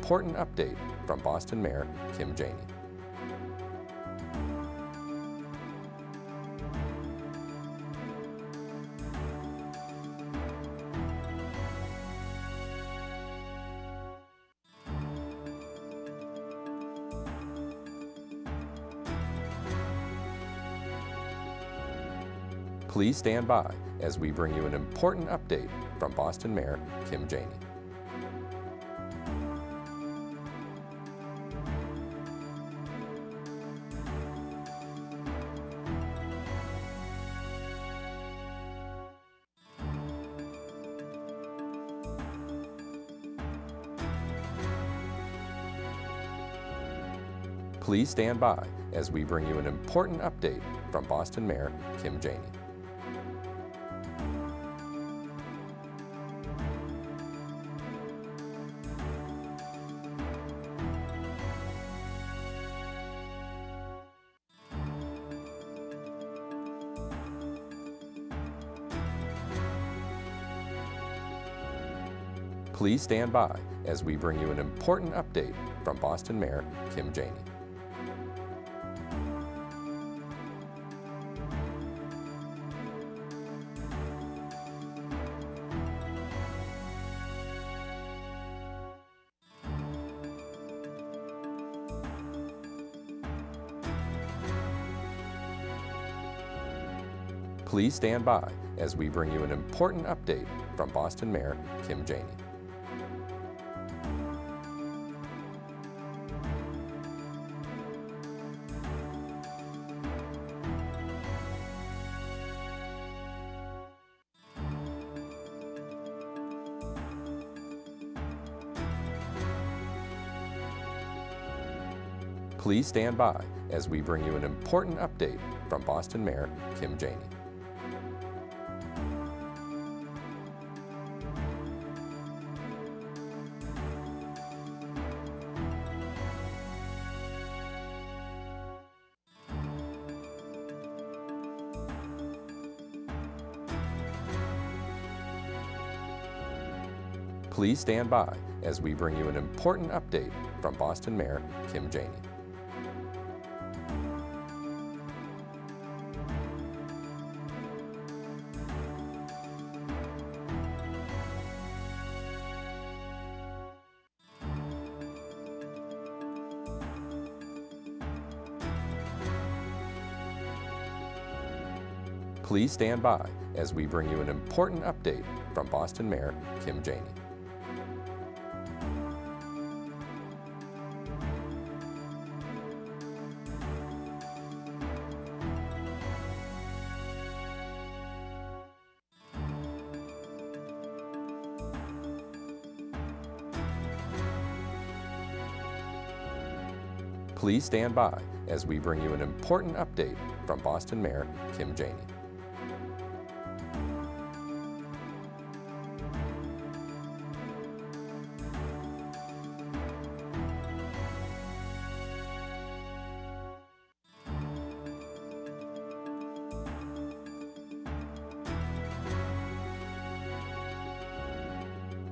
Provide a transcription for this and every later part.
important update from Boston Mayor Kim Janey. Please stand by as we bring you an important update from Boston Mayor Kim Janey. Please stand by as we bring you an important update from Boston Mayor Kim Janey. Please stand by as we bring you an important update from Boston Mayor Kim Janey. Please stand by as we bring you an important update from Boston Mayor Kim Janey. Please stand by as we bring you an important update from Boston Mayor Kim Janey. Please stand by as we bring you an important update from Boston Mayor Kim Janey. Please stand by as we bring you an important update from Boston Mayor Kim Janey. Please stand by as we bring you an important update from Boston Mayor Kim Janey.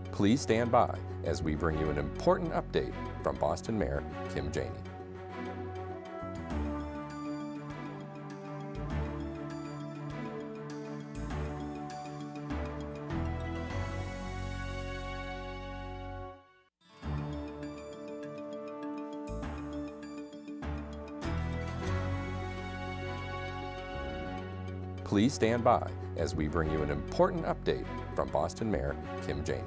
Please stand by as we bring you an important update from Boston Mayor Kim Janey. Please stand by as we bring you an important update from Boston Mayor Kim Janey.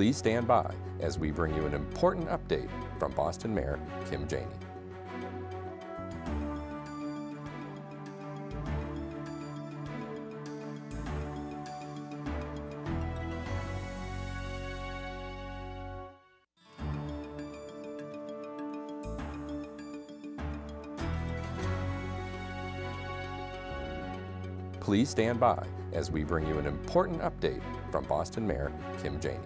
Please stand by as we bring you an important update from Boston Mayor Kim Janey. Please stand by as we bring you an important update from Boston Mayor Kim Janey.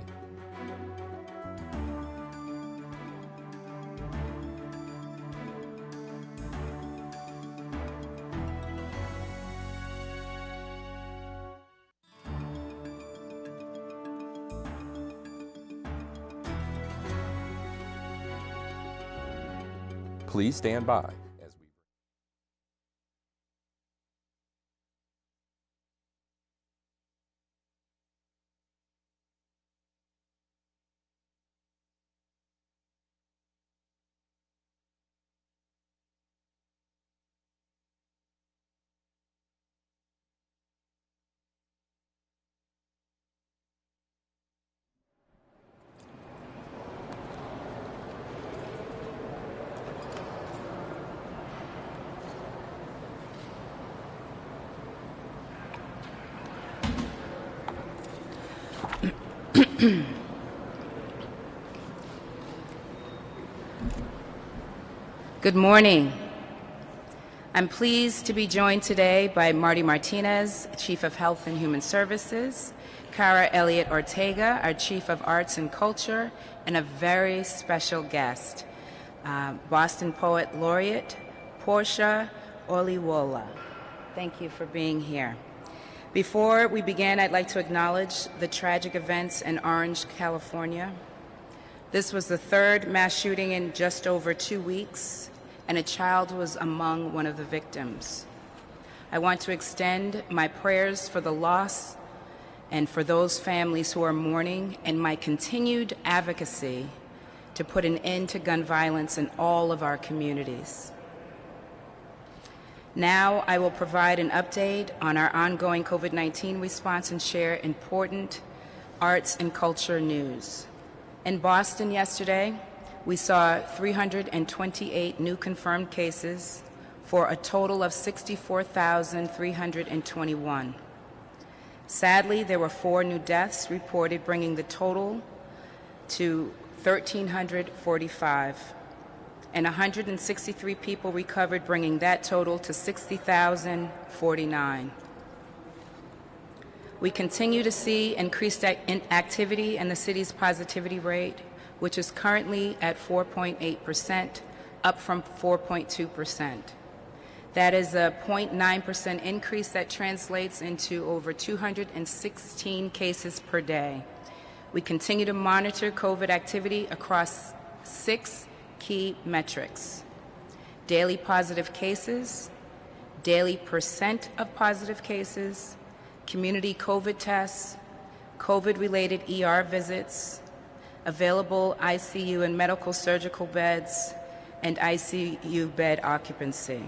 Please stand by as we Good morning. I'm pleased to be joined today by Marty Martinez, Chief of Health and Human Services, Cara Elliott Ortega, our Chief of Arts and Culture, and a very special guest, Boston Poet Laureate Portia Oliwola. Thank you for being here. Before we begin, I'd like to acknowledge the tragic events in Orange, California. This was the third mass shooting in just over 2 weeks, and a child was among one of the victims. I want to extend my prayers for the loss and for those families who are mourning, and my continued advocacy to put an end to gun violence in all of our communities. Now I will provide an update on our ongoing COVID-19 response and share important arts and culture news. In Boston yesterday, we saw 328 new confirmed cases for a total of 64,321. Sadly, there were 4 new deaths reported, bringing the total to 1,345. And 163 people recovered, bringing that total to 60,049. We continue to see increased activity in the city's positivity rate, which is currently at 4.8%, up from 4.2%. That is a 0.9% increase that translates into over 216 cases per day. We continue to monitor COVID activity across 6 key metrics: daily positive cases, daily percent of positive cases, community COVID tests, COVID-related ER visits, available ICU and medical surgical beds, and ICU bed occupancy.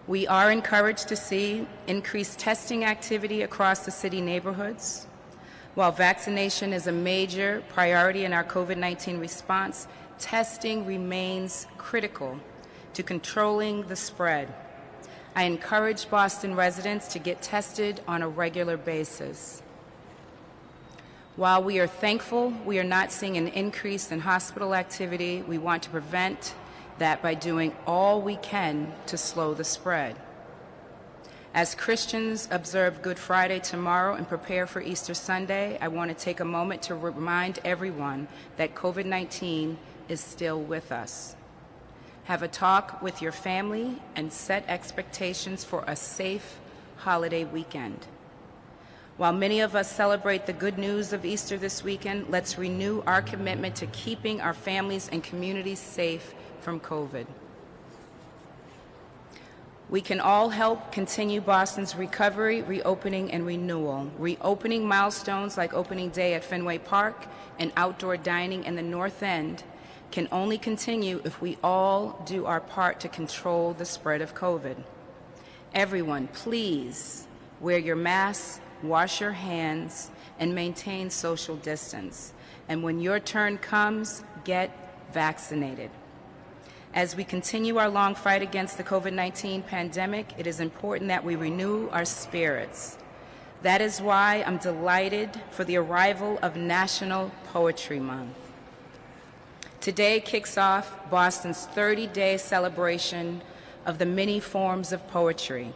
We are encouraged to see increased testing activity across the city neighborhoods. While vaccination is a major priority in our COVID-19 response, testing remains critical to controlling the spread. I encourage Boston residents to get tested on a regular basis. While we are thankful we are not seeing an increase in hospital activity, we want to prevent that by doing all we can to slow the spread. As Christians observe Good Friday tomorrow and prepare for Easter Sunday, I want to take a moment to remind everyone that COVID-19 is still with us. Have a talk with your family and set expectations for a safe holiday weekend. While many of us celebrate the good news of Easter this weekend, let's renew our commitment to keeping our families and communities safe from COVID. We can all help continue Boston's recovery, reopening, and renewal. Reopening milestones like opening day at Fenway Park and outdoor dining in the North End can only continue if we all do our part to control the spread of COVID. Everyone, please wear your masks, wash your hands, and maintain social distance. And when your turn comes, get vaccinated. As we continue our long fight against the COVID-19 pandemic, it is important that we renew our spirits. That is why I'm delighted for the arrival of National Poetry Month. Today kicks off Boston's 30-day celebration of the many forms of poetry.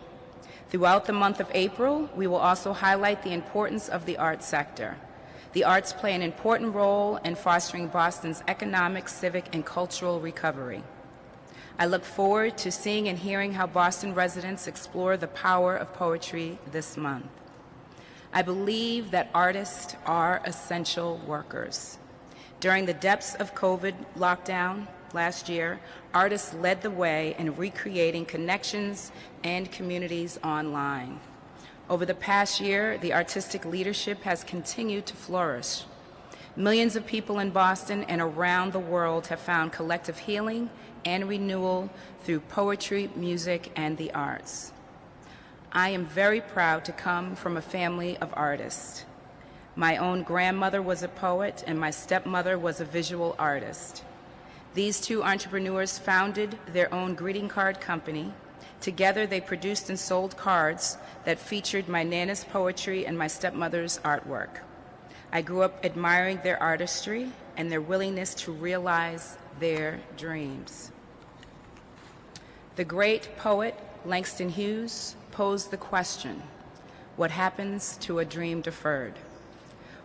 Throughout the month of April, we will also highlight the importance of the arts sector. The arts play an important role in fostering Boston's economic, civic, and cultural recovery. I look forward to seeing and hearing how Boston residents explore the power of poetry this month. I believe that artists are essential workers. During the depths of COVID lockdown last year, artists led the way in recreating connections and communities online. Over the past year, the artistic leadership has continued to flourish. Millions of people in Boston and around the world have found collective healing and renewal through poetry, music, and the arts. I am very proud to come from a family of artists. My own grandmother was a poet, and my stepmother was a visual artist. These two entrepreneurs founded their own greeting card company. Together, they produced and sold cards that featured my Nana's poetry and my stepmother's artwork. I grew up admiring their artistry and their willingness to realize their dreams. The great poet Langston Hughes posed the question, what happens to a dream deferred?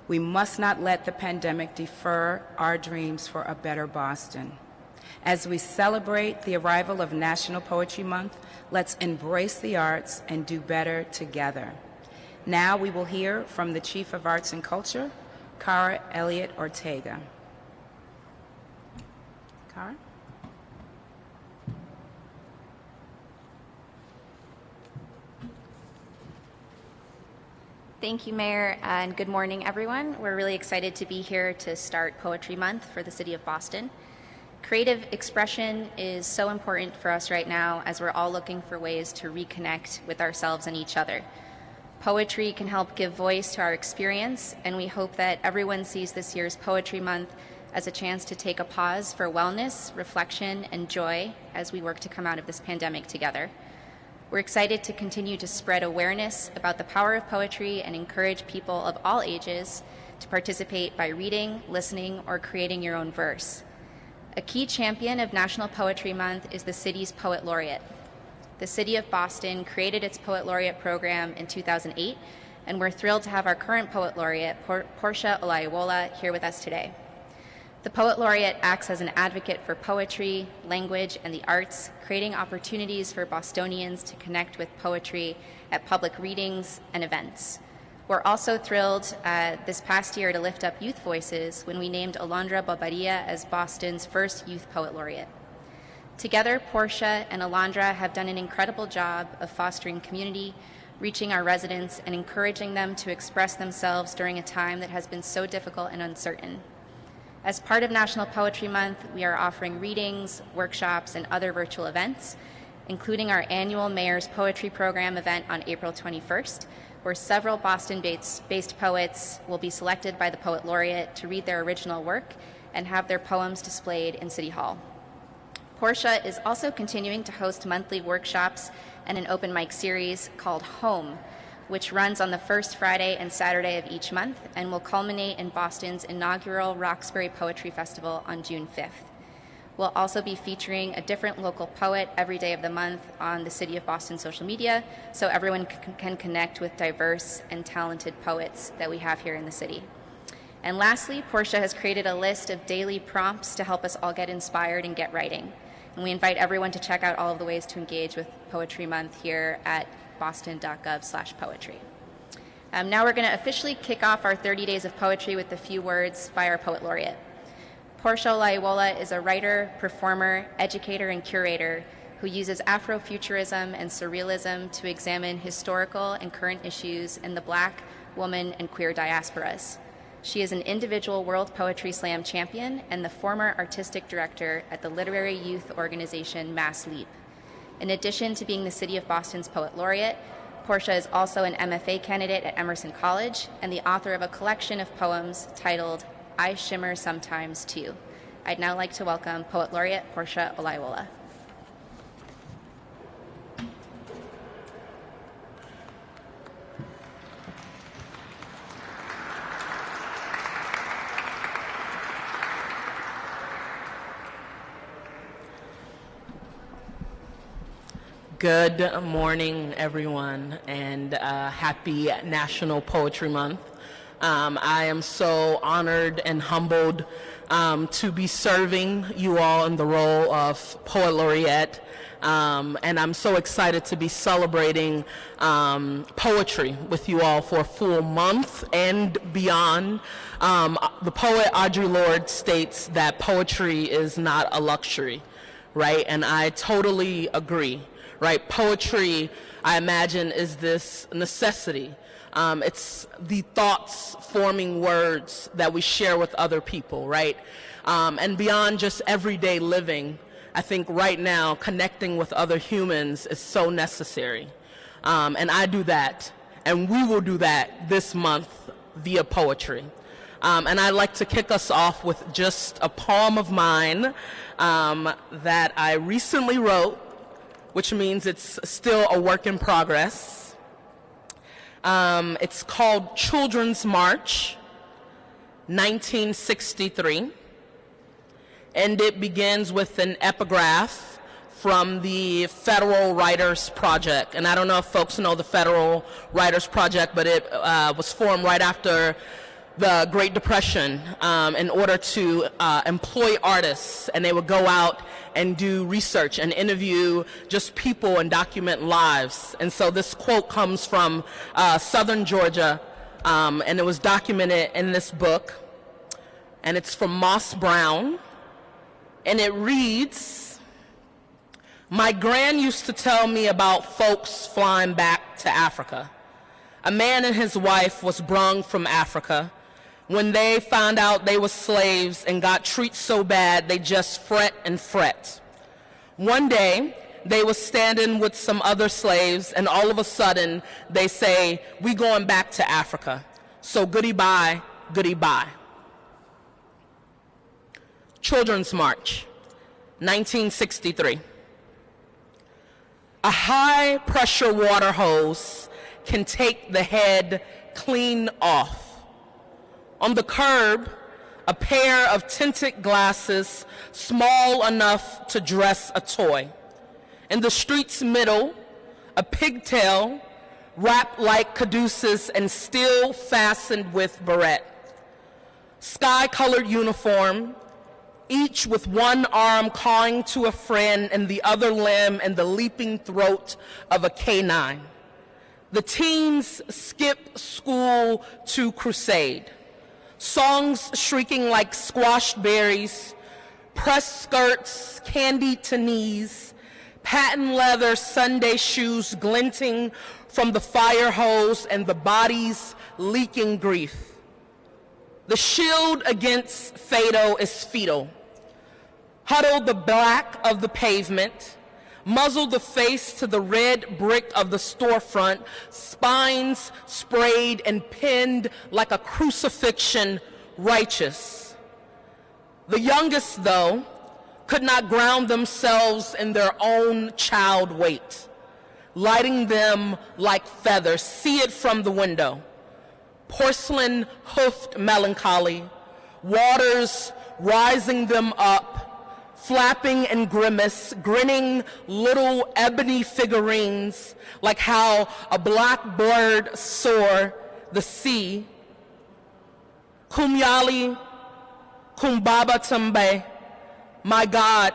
We must not let the pandemic defer our dreams for a better Boston. As we celebrate the arrival of National Poetry Month, let's embrace the arts and do better together. Now we will hear from the Chief of Arts and Culture, Cara Elliott Ortega. Cara? Thank you, Mayor, and good morning, everyone. We're really excited to be here to start Poetry Month for the City of Boston. Creative expression is so important for us right now as we're all looking for ways to reconnect with ourselves and each other. Poetry can help give voice to our experience, and we hope that everyone sees this year's Poetry Month as a chance to take a pause for wellness, reflection, and joy as we work to come out of this pandemic together. We're excited to continue to spread awareness about the power of poetry and encourage people of all ages to participate by reading, listening, or creating your own verse. A key champion of National Poetry Month is the city's Poet Laureate. The City of Boston created its Poet Laureate program in 2008, and we're thrilled to have our current Poet Laureate, Portia Olayiwola, here with us today. The Poet Laureate acts as an advocate for poetry, language, and the arts, creating opportunities for Bostonians to connect with poetry at public readings and events. We're also thrilled this past year to lift up youth voices when we named Alondra Barbaria as Boston's first Youth Poet Laureate. Together, Portia and Alondra have done an incredible job of fostering community, reaching our residents, and encouraging them to express themselves during a time that has been so difficult and uncertain. As part of National Poetry Month, we are offering readings, workshops, and other virtual events, including our annual Mayor's Poetry Program event on April 21st, where several Boston-based poets will be selected by the Poet Laureate to read their original work and have their poems displayed in City Hall. Portia is also continuing to host monthly workshops and an open mic series called Home, which runs on the first Friday and Saturday of each month and will culminate in Boston's inaugural Roxbury Poetry Festival on June 5th. We'll also be featuring a different local poet every day of the month on the City of Boston social media, so everyone can connect with diverse and talented poets that we have here in the city. And lastly, Portia has created a list of daily prompts to help us all get inspired and get writing. And we invite everyone to check out all of the ways to engage with Poetry Month here at boston.gov/poetry. Now we're going to officially kick off our 30 days of poetry with a few words by our Poet Laureate. Portia Olayiwola is a writer, performer, educator, and curator who uses Afrofuturism and surrealism to examine historical and current issues in the Black, woman, and queer diasporas. She is an individual World Poetry Slam champion and the former artistic director at the literary youth organization Mass Leap. In addition to being the City of Boston's Poet Laureate, Portia is also an MFA candidate at Emerson College and the author of a collection of poems titled I Shimmer Sometimes Too. I'd now like to welcome Poet Laureate Portia Olayiwola. Good morning, everyone, and happy National Poetry Month. I am so honored and humbled to be serving you all in the role of Poet Laureate, and I'm so excited to be celebrating poetry with you all for a full month and beyond. The poet Audre Lorde states that poetry is not a luxury, right? And I totally agree, right? Poetry, I imagine, is this necessity. It's the thoughts forming words that we share with other people, right? And beyond just everyday living, I think right now connecting with other humans is so necessary. And I do that, and we will do that this month via poetry. And I'd like to kick us off with just a poem of mine that I recently wrote, which means it's still a work in progress. It's called Children's March, 1963, and it begins with an epigraph from the Federal Writers Project. And I don't know if folks know the Federal Writers Project, but it was formed right after the Great Depression in order to employ artists, and they would go out and do research and interview just people and document lives. And so this quote comes from Southern Georgia, and it was documented in this book, and it's from Moss Brown, and it reads, "My gran used to tell me about folks flying back to Africa. A man and his wife was brung from Africa. When they found out they were slaves and got treated so bad, they just fret and fret. One day, they were standing with some other slaves, and all of a sudden, they say, 'We going back to Africa. So goodie bye, goodie bye.'" Children's March, 1963. A high-pressure water hose can take the head clean off. On the curb, a pair of tinted glasses small enough to dress a toy. In the street's middle, a pigtail wrapped like caduceus and still fastened with barrette. Sky-colored uniform, each with one arm cawing to a friend and the other limb in the leaping throat of a canine. The teens skip school to crusade. Songs shrieking like squashed berries, pressed skirts candied to knees, patent leather Sunday shoes glinting from the fire hose and the bodies leaking grief. The shield against fatal is fetal. Huddle the black of the pavement, muzzle the face to the red brick of the storefront, spines sprayed and pinned like a crucifixion, righteous. The youngest, though, could not ground themselves in their own child weight, lighting them like feathers. See it from the window. Porcelain hoofed melancholy, waters rising them up, flapping and grimace, grinning little ebony figurines, like how a black bird soar the sea. Kumyali, Kumbaba Tumbe, my God,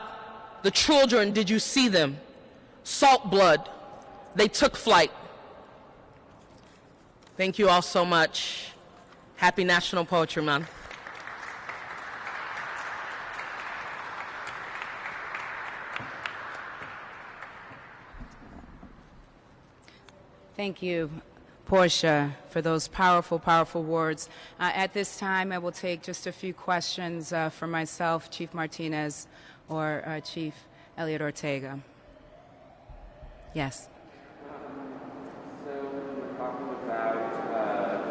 the children, did you see them? Salt blood, they took flight. Thank you all so much. Happy National Poetry Month. Thank you, Portia, for those powerful, powerful words. At this time, I will take just a few questions for myself, Chief Martinez, or Chief Elliot Ortega. Yes. So we're talking about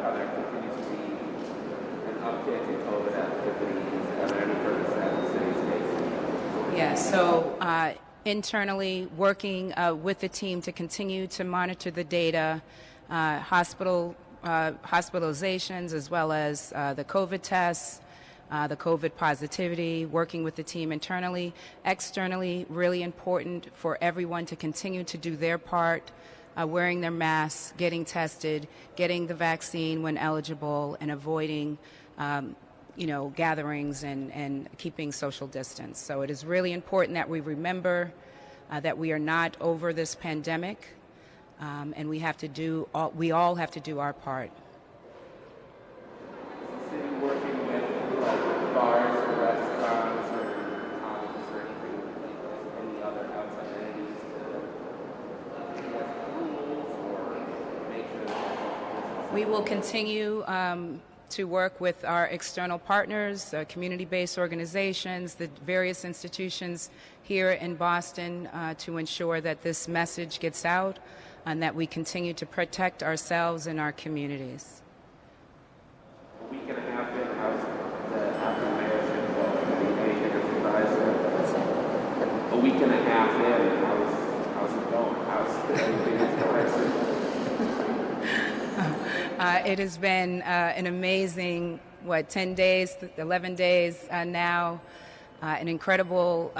how there continues to be an uptick in COVID activities. Are there any further steps the city is taking? Yeah, so internally working with the team to continue to monitor the data, hospitalizations as well as the COVID tests, the COVID positivity, working with the team internally. Externally, really important for everyone to continue to do their part, wearing their masks, getting tested, getting the vaccine when eligible, and avoiding gatherings and keeping social distance. So it is really important that we remember that we are not over this pandemic, and we all have to do our part. Is the city working with like bars or restaurants or colleges or anything like any other outside entities to enforce the rules or make sure that We will continue to work with our external partners, community-based organizations, the various institutions here in Boston to ensure that this message gets out and that we continue to protect ourselves and our communities. a week and a half in, how's the after mayorship going? Anything to surprise you? A week and a half in, how's it going? How's anything surprising? It has been an amazing, 10 days, 11 days now, an incredible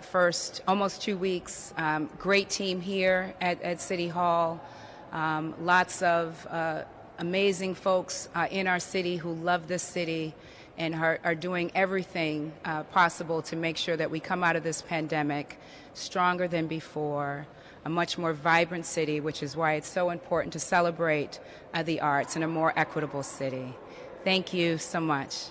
first almost 2 weeks. Great team here at City Hall. Lots of amazing folks in our city who love this city and are doing everything possible to make sure that we come out of this pandemic stronger than before, a much more vibrant city, which is why it's so important to celebrate the arts in a more equitable city. Thank you so much.